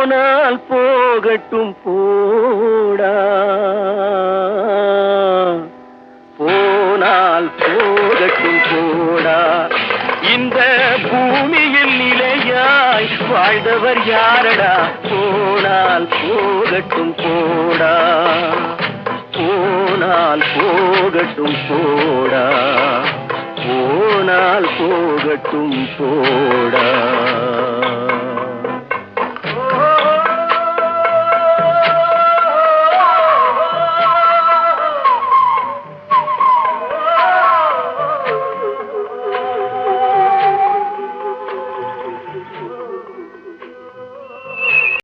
போனால் போகட்டும் போடா, போனால் போகட்டும் போடா. இந்த பூமியில் நிலையாய் வாழ்ந்தவர் யாரடா? போனால் போகட்டும் போடா, போனால் போகட்டும் போடா, போனால் போகட்டும் போடா.